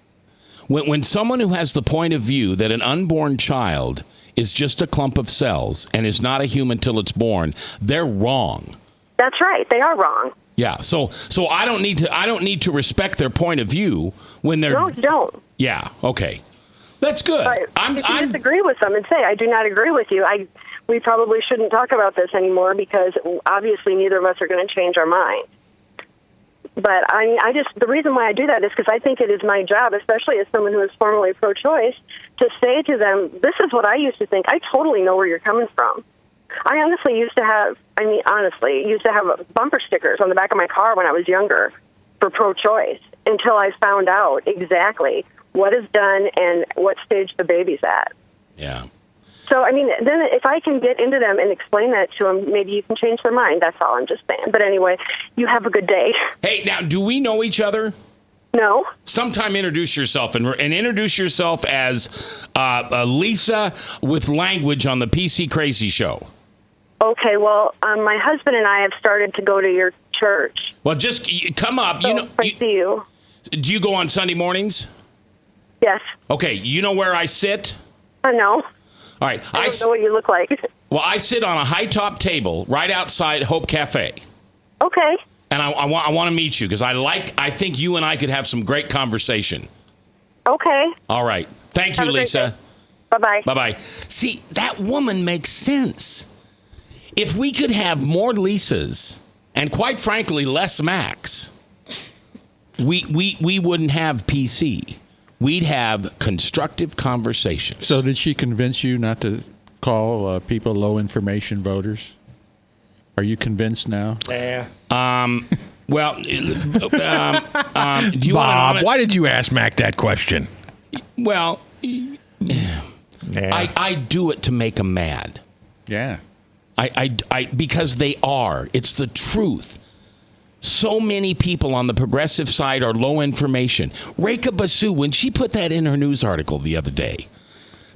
Speaker 2: When someone who has the point of view that an unborn child is just a clump of cells and is not a human till it's born, they're wrong. That's right. They are wrong. Yeah. So I don't need to respect their point of view when they're. No, you don't. Yeah. Okay. That's good. But if you disagree with them and say, I do not agree with you, we probably shouldn't talk about this anymore because obviously neither of us are going to change our mind. But the reason why I do that is because I think it is my job, especially as someone who is formerly pro-choice, to say to them, this is what I used to think. I totally know where you're coming from. I honestly used to have bumper stickers on the back of my car when I was younger for pro-choice until I found out exactly what is done and what stage the baby's at. Yeah.
Speaker 19: So, then if I can get into them and explain that to them, maybe you can change their mind. That's all I'm just saying. But anyway, you have a good day.
Speaker 2: Hey, now, do we know each other?
Speaker 19: No.
Speaker 2: Sometime introduce yourself and introduce yourself as Lisa with language on the PC Crazy Show.
Speaker 19: Okay, well, my husband and I have started to go to your church.
Speaker 2: Well, just come up.
Speaker 19: So I see you.
Speaker 2: Do you go on Sunday mornings?
Speaker 19: Yes.
Speaker 2: Okay, you know where I sit?
Speaker 19: No.
Speaker 2: All right.
Speaker 19: I don't know what you look like.
Speaker 2: Well, I sit on a high-top table right outside Hope Cafe.
Speaker 19: Okay.
Speaker 2: And I want to meet you because I think you and I could have some great conversation.
Speaker 19: Okay.
Speaker 2: All right. Thank you, Lisa.
Speaker 19: Bye-bye.
Speaker 2: Bye-bye. See, that woman makes sense. If we could have more Lisas and, quite frankly, less Macs, we wouldn't have PC. We'd have constructive conversation.
Speaker 5: So did she convince you not to call people low information voters? Are you convinced now?
Speaker 3: Yeah.
Speaker 2: Well, do you
Speaker 4: Bob, why did you ask Mac that question?
Speaker 2: Well, I do it to make them mad.
Speaker 5: Yeah.
Speaker 2: I because they are. It's the truth. So many people on the progressive side are low information. Rekha Basu, when she put that in her news article the other day,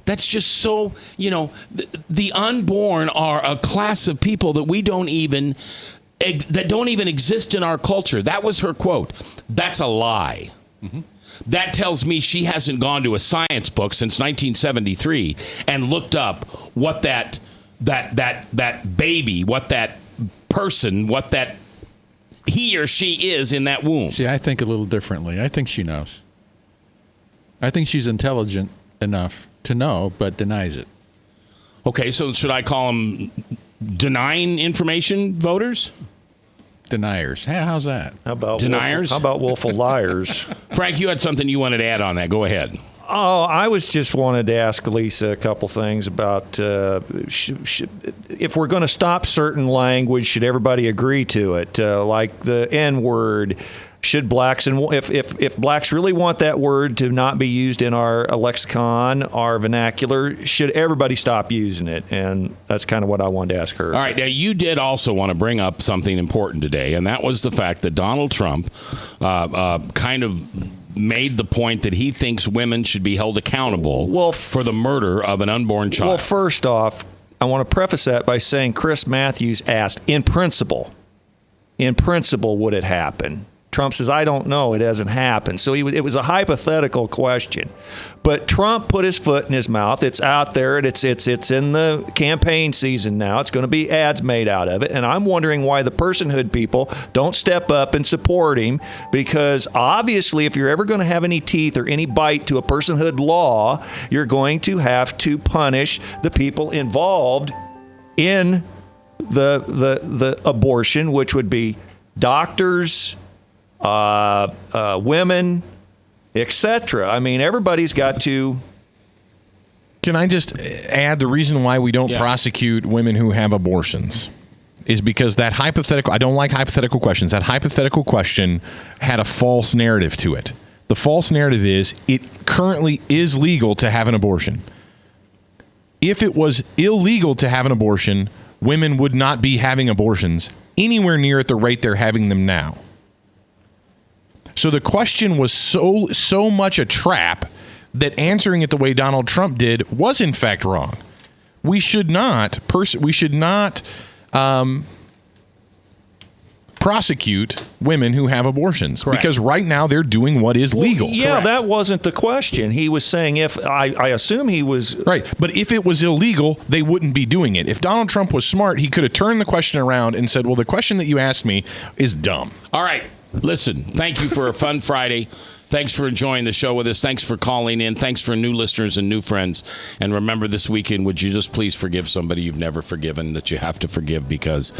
Speaker 2: that's just so, the unborn are a class of people that don't even exist in our culture. That was her quote. That's a lie. Mm-hmm. That tells me she hasn't gone to a science book since 1973 and looked up what that baby, what that person, what that he or she is in that womb.
Speaker 5: See, I think a little differently. I think she knows. I think she's intelligent enough to know, but denies it.
Speaker 2: Okay, so should I call them denying information voters?
Speaker 5: Deniers. Hey, how's that?
Speaker 3: How about
Speaker 2: deniers?
Speaker 3: How about willful liars?
Speaker 2: Frank, you had something you wanted to add on that. Go ahead.
Speaker 3: Oh, I was just wanted to ask Lisa a couple things about if we're going to stop certain language, should everybody agree to it? Like the N-word. Should blacks, and if blacks really want that word to not be used in our lexicon, our vernacular, should everybody stop using it? And that's kind of what I wanted to ask her.
Speaker 2: All right. Now, you did also want to bring up something important today, and that was the fact that Donald Trump kind of made the point that he thinks women should be held accountable for the murder of an unborn child.
Speaker 3: Well, first off, I want to preface that by saying Chris Matthews asked, in principle, would it happen? Trump says, I don't know. It hasn't happened. So it was a hypothetical question. But Trump put his foot in his mouth. It's out there. And it's in the campaign season now. It's going to be ads made out of it. And I'm wondering why the personhood people don't step up and support him. Because obviously, if you're ever going to have any teeth or any bite to a personhood law, you're going to have to punish the people involved in the abortion, which would be doctors, women, etc. I mean, everybody's got to.
Speaker 4: Can I just add the reason why we don't prosecute women who have abortions is because that hypothetical, I don't like hypothetical questions. That hypothetical question had a false narrative to it. The false narrative is it currently is legal to have an abortion. If it was illegal to have an abortion, women would not be having abortions anywhere near at the rate they're having them now. So the question was so much a trap that answering it the way Donald Trump did was in fact wrong. We should not prosecute women who have abortions. Correct. Because right now they're doing what is legal.
Speaker 3: Yeah, correct. That wasn't the question. He was saying if I assume he was
Speaker 4: right, but if it was illegal, they wouldn't be doing it. If Donald Trump was smart, he could have turned the question around and said, "Well, the question that you asked me is dumb."
Speaker 2: All right. Listen, thank you for a fun Friday. Thanks for enjoying the show with us. Thanks for calling in. Thanks for new listeners and new friends. And remember, this weekend, would you just please forgive somebody you've never forgiven that you have to forgive, because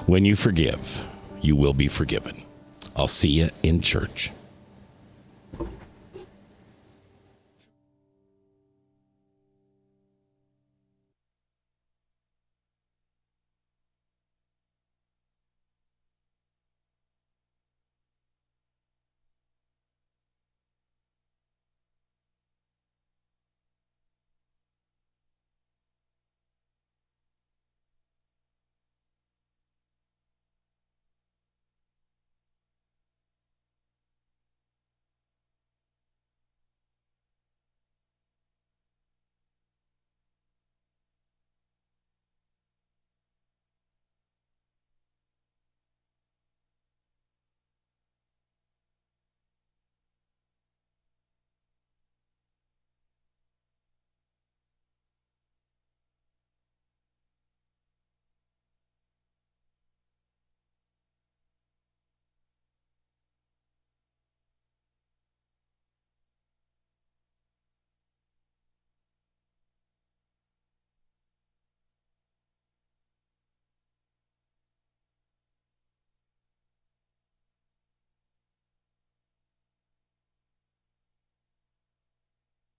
Speaker 2: when you forgive, you will be forgiven. I'll see you in church.